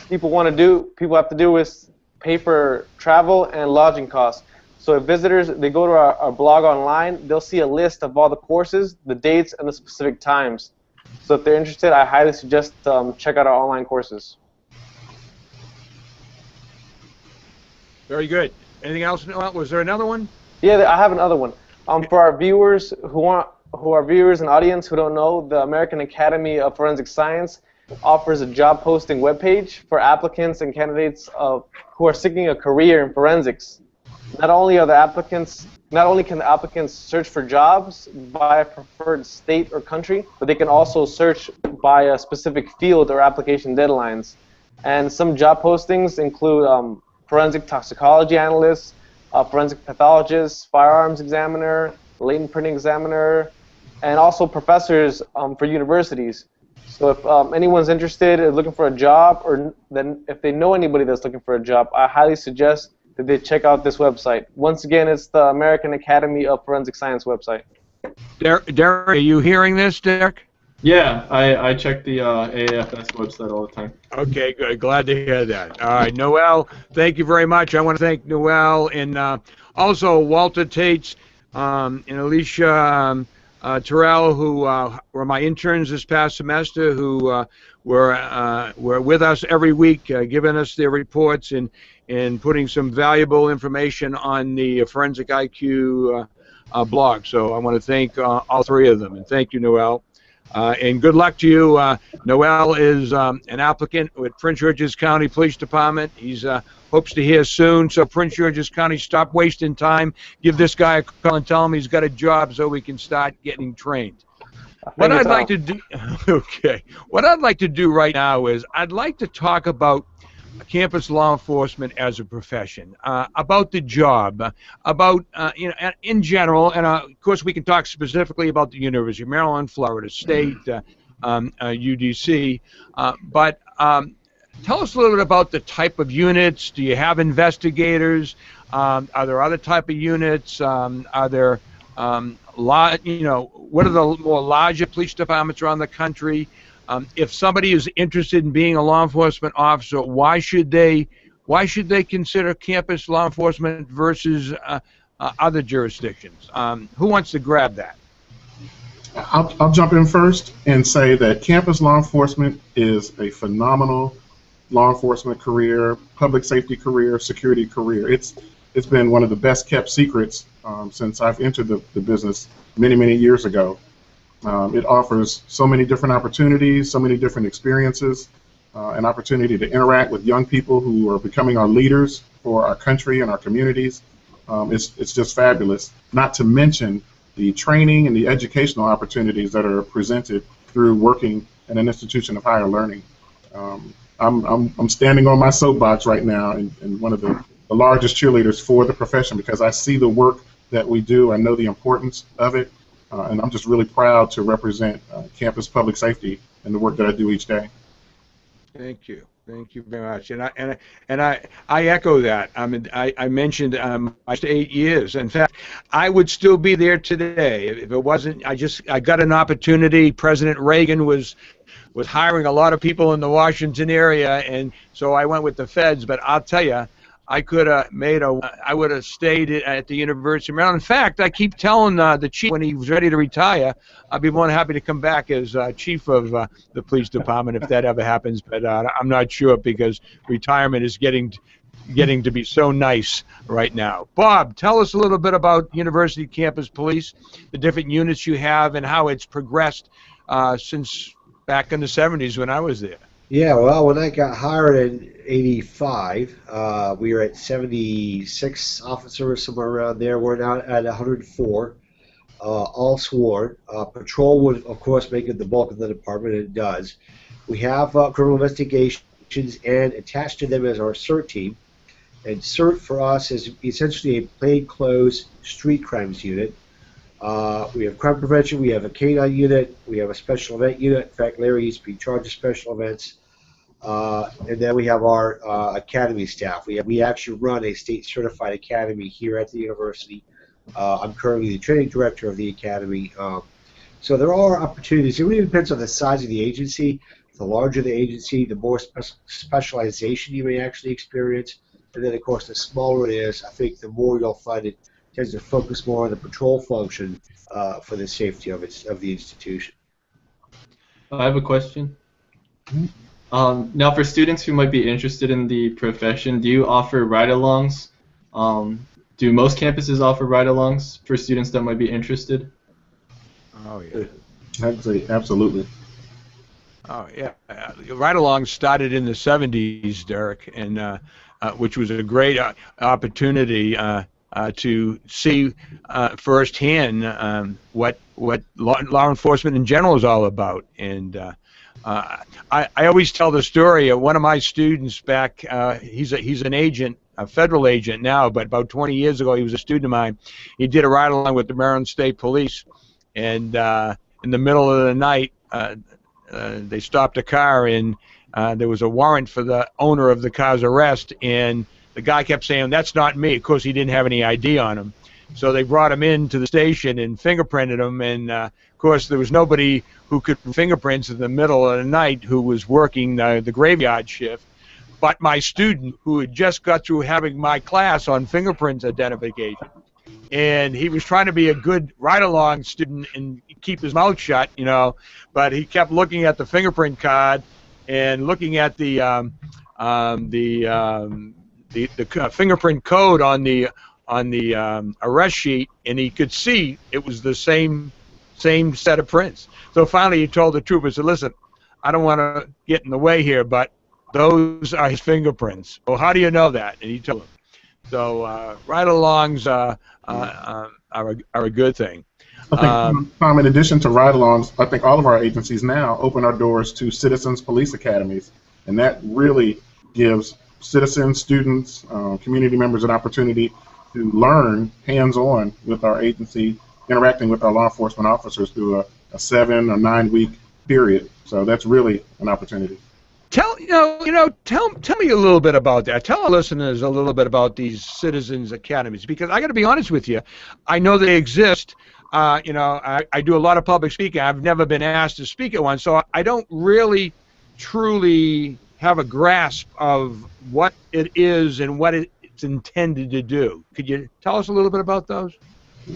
H: people have to do is pay for travel and lodging costs. So if visitors, they go to our blog online, they'll see a list of all the courses, the dates, and the specific times. So if they're interested, I highly suggest check out our online courses.
A: Very good. Anything else, Noel? Was there another one?
H: Yeah, I have another one. For our viewers who are viewers and audience who don't know, the American Academy of Forensic Science offers a job posting webpage for applicants and candidates who are seeking a career in forensics. Not only can the applicants search for jobs by a preferred state or country, but they can also search by a specific field or application deadlines. And some job postings include forensic toxicology analyst, forensic pathologist, firearms examiner, latent printing examiner, and also professors for universities. So if anyone's interested in looking for a job, or then if they know anybody that's looking for a job, I highly suggest that they check out this website. Once again, it's the American Academy of Forensic Science website.
A: Derek, are you hearing this, Derek?
G: Yeah, I check the AAFS website all the time.
A: Okay, good. Glad to hear that. All right, Noel, thank you very much. I want to thank Noel and also Walter Tates and Alicia Terrell, who were my interns this past semester, who were with us every week, giving us their reports and putting some valuable information on the Forensic IQ blog. So I want to thank all three of them, and thank you, Noel. And good luck to you. Noel is an applicant with Prince George's County Police Department. He's hopes to hear soon. So Prince George's County, stop wasting time. Give this guy a call and tell him he's got a job so we can start getting trained. What I'd like to do, okay. What I'd like to do right now is I'd like to talk about campus law enforcement as a profession, about the job, about in general, and of course we can talk specifically about the University of Maryland, Florida State, UDC, but tell us a little bit about the type of units. Do you have investigators? Are there other type of units? Are there what are the more larger police departments around the country? If somebody is interested in being a law enforcement officer, why should they consider campus law enforcement versus other jurisdictions? Who wants to grab that?
B: I'll jump in first and say that campus law enforcement is a phenomenal law enforcement career, public safety career, security career. It's been one of the best kept secrets since I've entered the business many years ago. It offers so many different opportunities, so many different experiences, an opportunity to interact with young people who are becoming our leaders for our country and our communities. It's just fabulous. Not to mention the training and the educational opportunities that are presented through working in an institution of higher learning. I'm standing on my soapbox right now and one of the largest cheerleaders for the profession because I see the work that we do. I know the importance of it, and I'm just really proud to represent campus public safety in the work that I do each day.
A: Thank you very much, and I echo that. I mean, I mentioned I stayed 8 years. In fact, I would still be there today if it wasn't. I got an opportunity. President Reagan was hiring a lot of people in the Washington area, and so I went with the feds. But I'll tell you, I would have stayed at the University of Maryland. In fact, I keep telling the chief when he was ready to retire, I'd be more than happy to come back as chief of the police department if that ever happens. But I'm not sure because retirement is getting to be so nice right now. Bob, tell us a little bit about University Campus Police, the different units you have, and how it's progressed since back in the 70s when I was there.
F: Yeah, well, when I got hired in '85, we were at 76 officers, somewhere around there. We're now at 104, all sworn. Patrol would, of course, make it the bulk of the department, and it does. We have criminal investigations, and attached to them is our CERT team. And CERT for us is essentially a plainclothes street crimes unit. We have crime prevention, we have a canine unit, we have a special event unit. In fact, Larry used to be in charge of special events. And then we have our academy staff. We actually run a state-certified academy here at the university. I'm currently the training director of the academy. So there are opportunities. It really depends on the size of the agency. The larger the agency, the more specialization you may actually experience. And then, of course, the smaller it is, I think the more you'll find it tends to focus more on the patrol function for the safety of the institution.
G: I have a question. Now, for students who might be interested in the profession, do you offer ride-alongs? Do most campuses offer ride-alongs for students that might be interested?
A: Oh, yeah.
B: I'd say absolutely.
A: Oh, yeah. Ride-alongs started in the 70s, Derek, and which was a great opportunity to see firsthand what law enforcement in general is all about. And I always tell the story of one of my students back. He's an agent, a federal agent now, but about 20 years ago he was a student of mine. He did a ride-along with the Maryland State Police, and in the middle of the night they stopped a car, and there was a warrant for the owner of the car's arrest, and the guy kept saying, "That's not me." Of course, he didn't have any ID on him. So they brought him into the station and fingerprinted him, and of course there was nobody who could fingerprints in the middle of the night who was working the graveyard shift, but my student who had just got through having my class on fingerprints identification. And he was trying to be a good ride-along student and keep his mouth shut, but he kept looking at the fingerprint card and looking at the fingerprint code on the arrest sheet, and he could see it was the same set of prints. So finally he told the trooper, said, "Listen, I don't want to get in the way here, but those are his fingerprints." "Well, how do you know that?" And he told him. So ride-alongs are a good thing.
B: I think, Tom, in addition to ride-alongs, I think all of our agencies now open our doors to citizens police academies, and that really gives citizens, students, community members an opportunity to learn hands-on with our agency, interacting with our law enforcement officers through a 7 or 9 week period. So that's really an opportunity.
A: Tell me a little bit about that. Tell our listeners a little bit about these citizens academies, because I got to be honest with you, I know they exist. I do a lot of public speaking. I've never been asked to speak at one, so I don't really truly have a grasp of what it is and what it's intended to do. Could you tell us a little bit about those?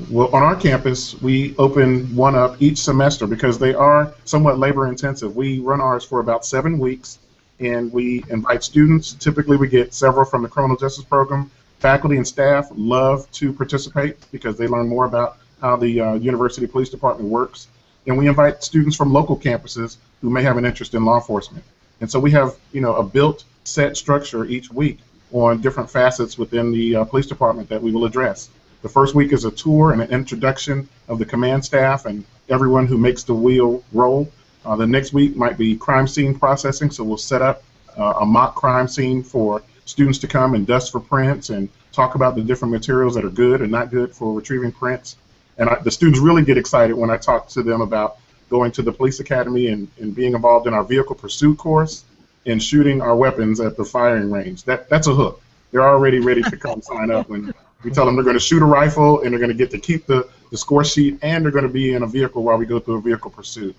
B: Well, on our campus, we open one up each semester because they are somewhat labor intensive. We run ours for about 7 weeks, and we invite students. Typically, we get several from the criminal justice program. Faculty and staff love to participate because they learn more about how the university police department works. And we invite students from local campuses who may have an interest in law enforcement. And so we have, a built set structure each week on different facets within the police department that we will address. The first week is a tour and an introduction of the command staff and everyone who makes the wheel roll. The next week might be crime scene processing, so we'll set up a mock crime scene for students to come and dust for prints and talk about the different materials that are good and not good for retrieving prints. And the students really get excited when I talk to them about going to the police academy and being involved in our vehicle pursuit course and shooting our weapons at the firing range. That's a hook. They're already ready to come sign up when we tell them they're going to shoot a rifle and they're going to get to keep the score sheet, and they're going to be in a vehicle while we go through a vehicle pursuit.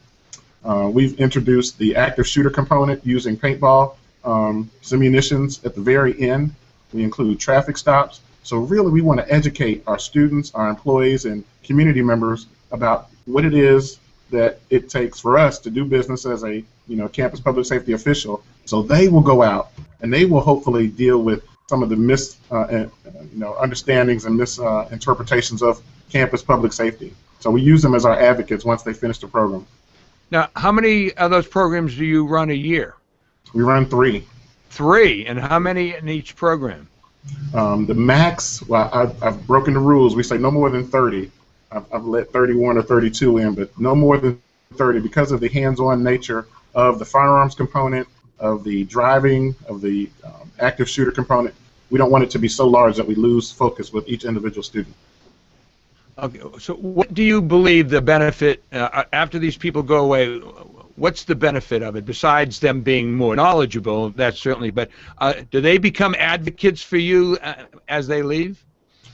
B: We've introduced the active shooter component using paintball munitions at the very end. We include traffic stops. So really we want to educate our students, our employees, and community members about what it is that it takes for us to do business as a campus public safety official, so they will go out and they will hopefully deal with some of the understandings and misinterpretations of campus public safety. So we use them as our advocates once they finish the program.
A: Now, how many of those programs do you run a year?
B: We run 3.
A: 3, and how many in each program?
B: The max, well, I've broken the rules. We say no more than 30. I've let 31 or 32 in, but no more than 30 because of the hands-on nature of the firearms component, of the driving, of the active shooter component. We don't want it to be so large that we lose focus with each individual student.
A: Okay, so what do you believe the benefit, after these people go away, what's the benefit of it, besides them being more knowledgeable, that's certainly, but do they become advocates for you as they leave?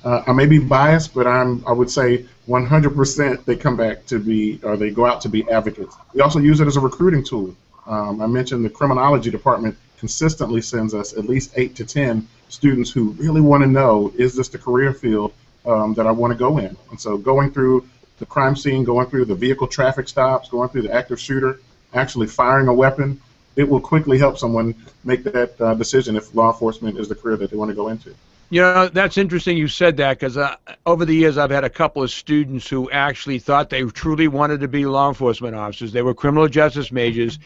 B: I may be biased, but I would say 100% they come back to be, or they go out to be advocates. We also use it as a recruiting tool. I mentioned the criminology department consistently sends us at least 8 to 10 students who really want to know, is this the career field that I want to go in? And so going through the crime scene, going through the vehicle traffic stops, going through the active shooter, actually firing a weapon, it will quickly help someone make that decision if law enforcement is the career that they want to go into.
A: That's interesting you said that, because over the years I've had a couple of students who actually thought they truly wanted to be law enforcement officers. They were criminal justice majors.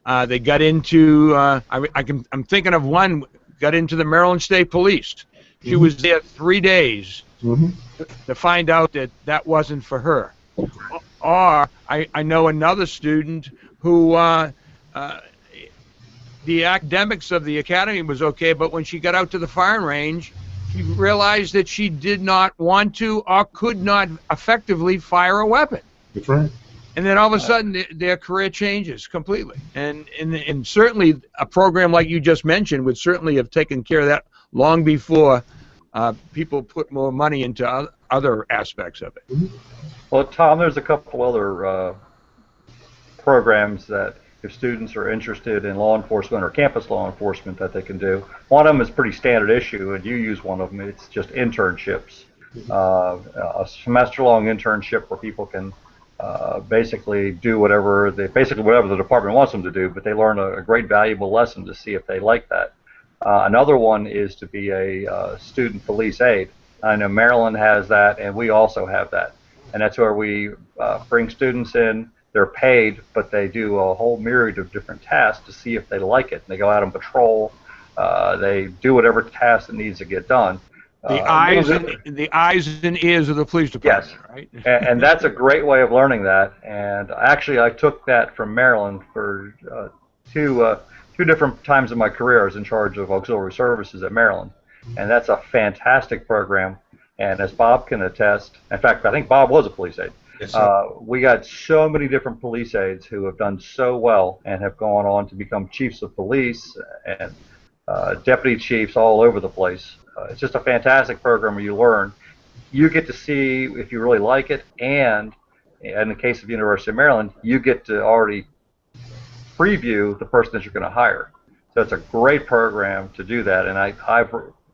A: They got into, I'm thinking of one, got into the Maryland State Police. She was there 3 days to find out that that wasn't for her. Or I know another student who the academics of the academy was okay, but when she got out to the firing range, she realized that she did not want to or could not effectively fire a weapon.
B: That's right.
A: And then all of a sudden, their career changes completely. And certainly a program like you just mentioned would certainly have taken care of that long before people put more money into other aspects of it.
E: Well, Tom, there's a couple other programs that if students are interested in law enforcement or campus law enforcement that they can do. One of them is pretty standard issue, and you use one of them. It's just internships, a semester-long internship where people can basically do whatever the department wants them to do, but they learn a great valuable lesson to see if they like that. Another one is to be a student police aide. I know Maryland has that, and we also have that. And that's where we bring students in. They're paid, but they do a whole myriad of different tasks to see if they like it. They go out and patrol. They do whatever task that needs to get done.
A: The eyes and ears of the police department,
E: yes.
A: Right?
E: And that's a great way of learning that. And actually, I took that from Maryland for two two different times in my career I was in charge of auxiliary services at Maryland, and that's a fantastic program. And as Bob can attest, in fact, I think Bob was a police aide.
A: Yes, sir.
E: We got so many different police aides who have done so well and have gone on to become chiefs of police and deputy chiefs all over the place. It's just a fantastic program where you learn. You get to see if you really like it, and in the case of University of Maryland, you get to already preview the person that you're going to hire. So it's a great program to do that, and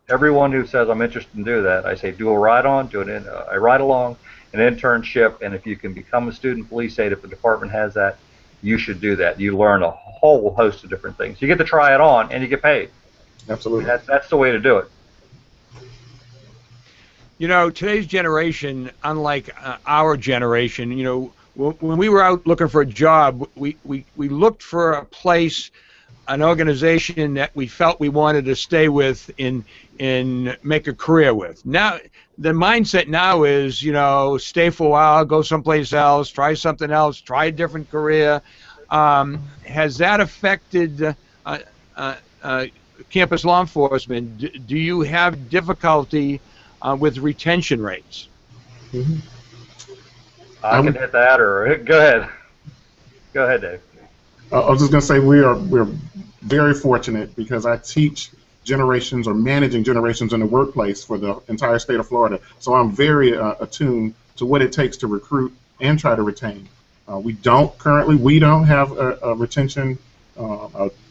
E: everyone who says I'm interested in doing that, I say do a ride-on, do a ride-along, an internship, and if you can become a student police aide, if the department has that, you should do that. You learn a whole host of different things. You get to try it on, and you get paid.
B: Absolutely.
E: That's the way to do it.
A: You know, today's generation, unlike our generation, you know, when we were out looking for a job, we looked for a place, an organization that we felt we wanted to stay with and make a career with. Now, the mindset now is, you know, stay for a while, go someplace else, try something else, try a different career. Has that affected campus law enforcement? Do you have difficulty with retention rates?
B: Mm-hmm.
E: I can hit that, or go ahead. Go ahead, Dave.
B: I was just going to say we're very fortunate because I teach generations or managing generations in the workplace for the entire state of Florida. So I'm very attuned to what it takes to recruit and try to retain. We don't have a retention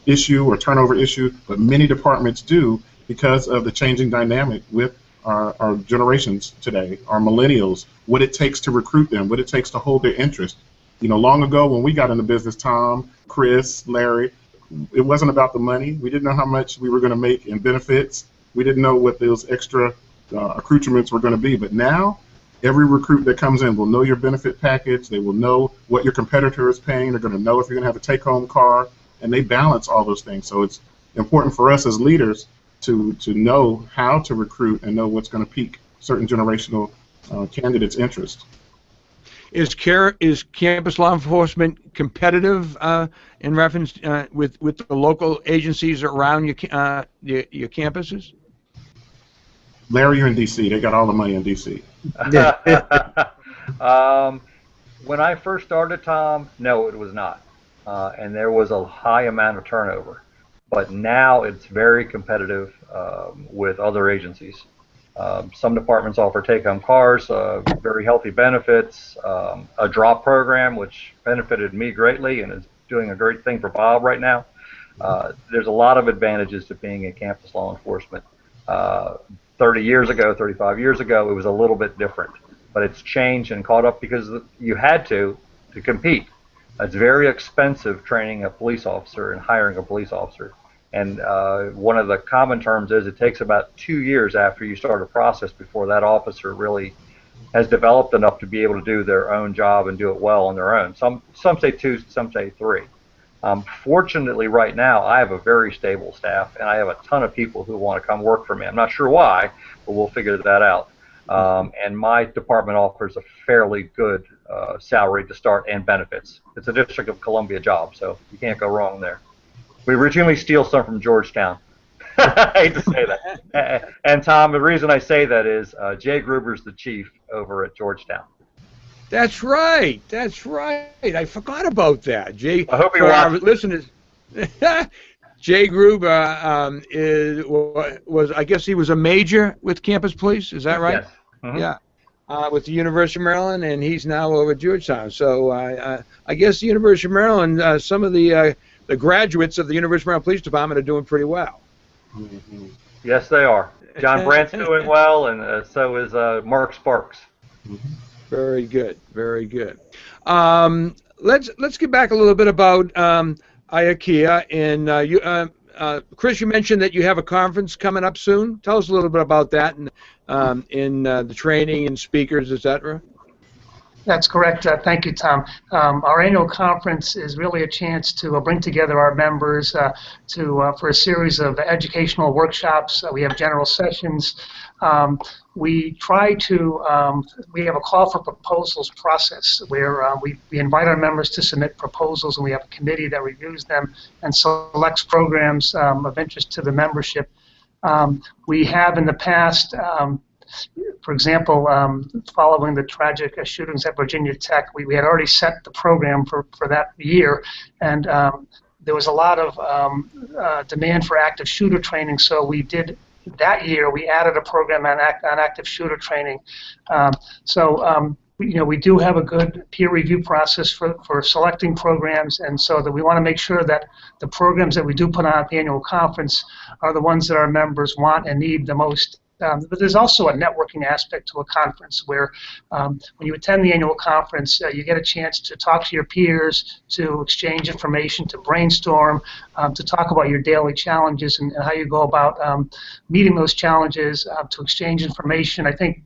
B: issue or turnover issue, but many departments do because of the changing dynamic with our generations today, our millennials, what it takes to recruit them, what it takes to hold their interest. You know, long ago when we got into business, Tom, Chris, Larry, it wasn't about the money. We didn't know how much we were going to make in benefits. We didn't know what those extra accoutrements were going to be. But now, every recruit that comes in will know your benefit package. They will know what your competitor is paying. They're going to know if you're going to have a take-home car, and they balance all those things. So it's important for us as leaders to know how to recruit and know what's going to pique certain generational candidates' interest.
A: Is campus law enforcement competitive in reference with the local agencies around your campuses?
B: Larry, you're in D.C. They got all the money in D.C.
E: When I first started, Tom, no, it was not. And there was a high amount of turnover. But now it's very competitive with other agencies. Some departments offer take-home cars, very healthy benefits, a drop program, which benefited me greatly and is doing a great thing for Bob right now. There's a lot of advantages to being in campus law enforcement. 30 years ago, 35 years ago, it was a little bit different. But it's changed and caught up because you had to compete. It's very expensive training a police officer and hiring a police officer. And one of the common terms is it takes about 2 years after you start a process before that officer really has developed enough to be able to do their own job and do it well on their own. Some say 2, some say 3. Fortunately, right now, I have a very stable staff, and I have a ton of people who want to come work for me. I'm not sure why, but we'll figure that out. And my department offers a fairly good salary to start and benefits. It's a District of Columbia job, so you can't go wrong there. We routinely steal some from Georgetown. I hate to say that. And Tom, the reason I say that is Jay Gruber's the chief over at Georgetown.
A: That's right. That's right. I forgot about that. Jay,
E: I hope
A: for our listeners, Jay Gruber was, I guess he was a major with campus police. Is that right?
E: Yes. Mm-hmm.
A: Yeah. With the University of Maryland, and he's now over at Georgetown. So I guess the University of Maryland, some of the graduates of the University of Maryland Police Department are doing pretty well.
B: Mm-hmm.
E: Yes, they are. John Brandt's doing well, and so is Mark Sparks.
B: Mm-hmm.
A: Very good. Very good. Let's get back a little bit about IACLEA. And Chris, you mentioned that you have a conference coming up soon. Tell us a little bit about that and in the training and speakers, etc.
C: That's correct. Thank you, Tom. Our annual conference is really a chance to bring together our members for a series of educational workshops. We have general sessions. We try to, we have a call for proposals process where we invite our members to submit proposals, and we have a committee that reviews them and selects programs of interest to the membership. We have in the past, for example, following the tragic shootings at Virginia Tech, we had already set the program for that year, and there was a lot of demand for active shooter training, so we did, that year, we added a program on active shooter training. We do have a good peer review process for selecting programs, and so that we want to make sure that the programs that we do put on at the annual conference are the ones that our members want and need the most. But there's also a networking aspect to a conference where when you attend the annual conference, you get a chance to talk to your peers, to exchange information, to brainstorm, to talk about your daily challenges and how you go about meeting those challenges, to exchange information. I think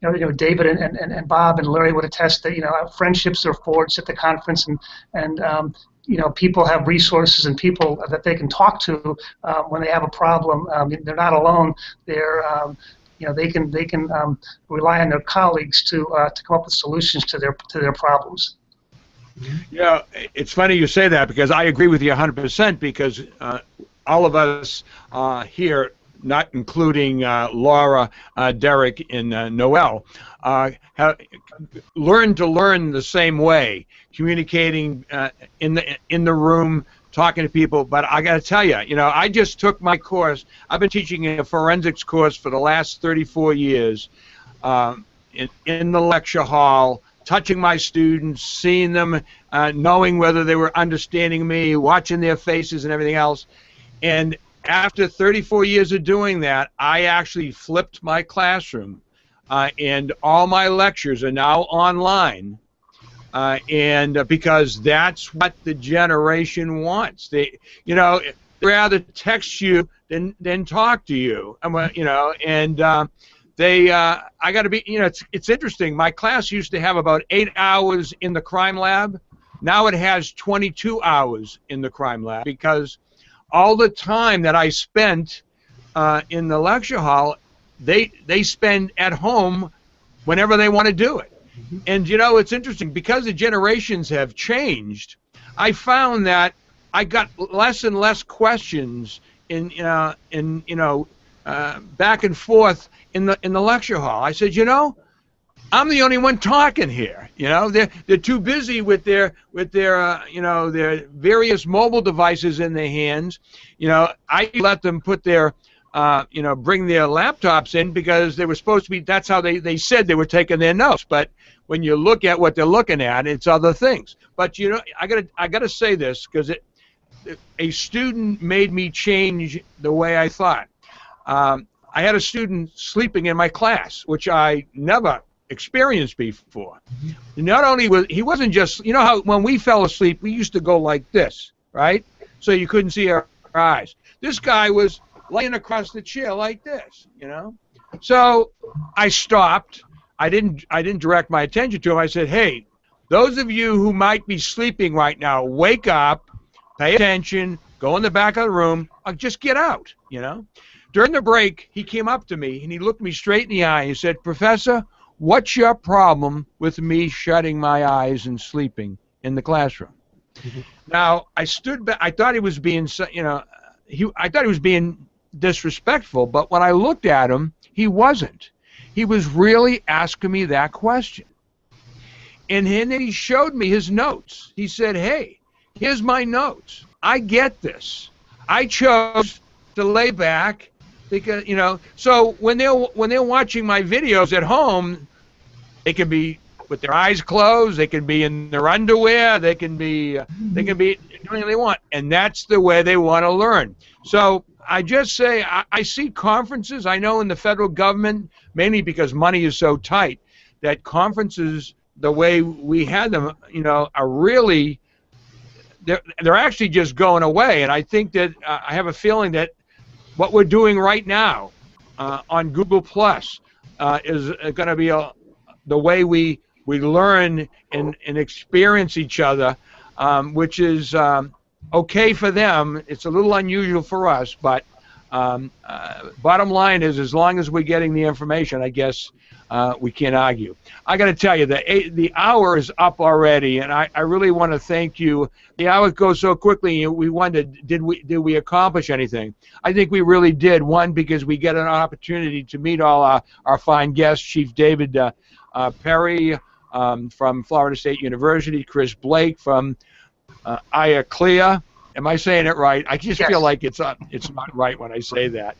C: David and Bob and Larry would attest that friendships are forged at the conference, and people have resources and people that they can talk to when they have a problem. They're not alone. They can rely on their colleagues to come up with solutions to their problems.
A: Yeah, it's funny you say that, because I agree with you 100%, because all of us here, not including Laura, Derek, and Noel, have learned to learn the same way, communicating in the room, talking to people. But I got to tell you, I just took my course. I've been teaching a forensics course for the last 34 years in the lecture hall, touching my students, seeing them, knowing whether they were understanding me, watching their faces and everything else. And after 34 years of doing that, I actually flipped my classroom, and all my lectures are now online, and because that's what the generation wants. They, rather text you than talk to you. And they, I got to be, it's interesting. My class used to have about 8 hours in the crime lab. Now it has 22 hours in the crime lab, because all the time that I spent in the lecture hall, they spend at home whenever they want to do it. Mm-hmm. And it's interesting, because the generations have changed. I found that I got less and less questions back and forth in the lecture hall. I said, I'm the only one talking here. They're too busy with their their various mobile devices in their hands. I let them put their bring their laptops in, because they were supposed to be. That's how they said they were taking their notes. But when you look at what they're looking at, it's other things. But I gotta say this, because a student made me change the way I thought. I had a student sleeping in my class, which I never experienced before. Not only he wasn't just, how when we fell asleep, we used to go like this, right? So you couldn't see our eyes. This guy was laying across the chair like this, So I stopped. I didn't direct my attention to him. I said, hey, those of you who might be sleeping right now, wake up, pay attention, go in the back of the room, or just get out, During the break, he came up to me and he looked me straight in the eye. He said, Professor, what's your problem with me shutting my eyes and sleeping in the classroom? Mm-hmm. Now, I stood back. I thought he was being, I thought he was being disrespectful, but when I looked at him, he wasn't. He was really asking me that question. And then he showed me his notes. He said, hey, here's my notes. I get this. I chose to lay back because, so when they're watching my videos at home, they can be with their eyes closed, they can be in their underwear, they can be doing what they want, and that's the way they want to learn. So I just say I see conferences. I know in the federal government, mainly because money is so tight, that conferences, the way we had them, are really they're actually just going away. And I think that I have a feeling that what we're doing right now on Google Plus is going to be the way we we learn and experience each other, which is okay for them. It's a little unusual for us, but bottom line is, as long as we're getting the information, I guess we can't argue. I got to tell you, the hour is up already, and I really want to thank you. The hour goes so quickly. We wondered, did we accomplish anything? I think we really did. One, because we get an opportunity to meet all our fine guests: Chief David Perry from Florida State University, Chris Blake from IACLEA. Am I saying it right? I just feel like it's not right when I say that.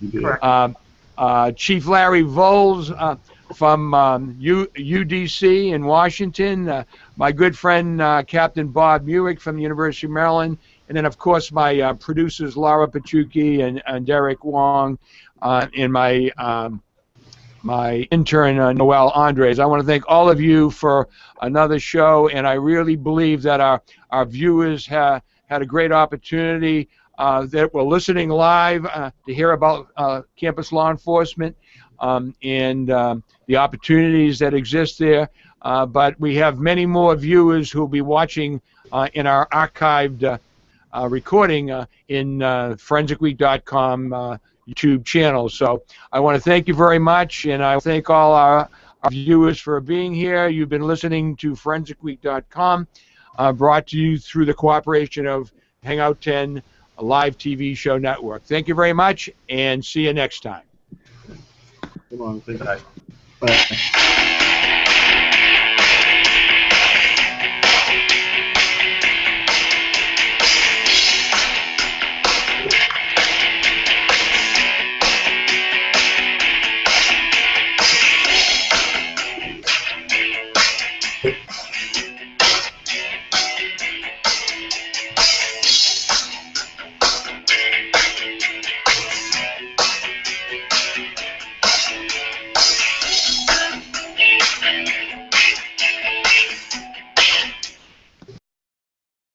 A: Chief Larry Voles from UDC in Washington, my good friend Captain Bob Muick from the University of Maryland, and then of course my producers Laura Pachuki and Derek Wong, and my intern Noel Andres. I want to thank all of you for another show, and I really believe that our viewers had a great opportunity, that were listening live to hear about campus law enforcement and the opportunities that exist there. But we have many more viewers who will be watching in our archived recording in ForensicWeek.com YouTube channel. So I want to thank you very much, and I thank all our viewers for being here. You've been listening to ForensicWeek.com. Brought to you through the cooperation of Hangout 10, a live TV show network. Thank you very much, and see you next time.
B: Come on,
E: Good night.
B: Bye.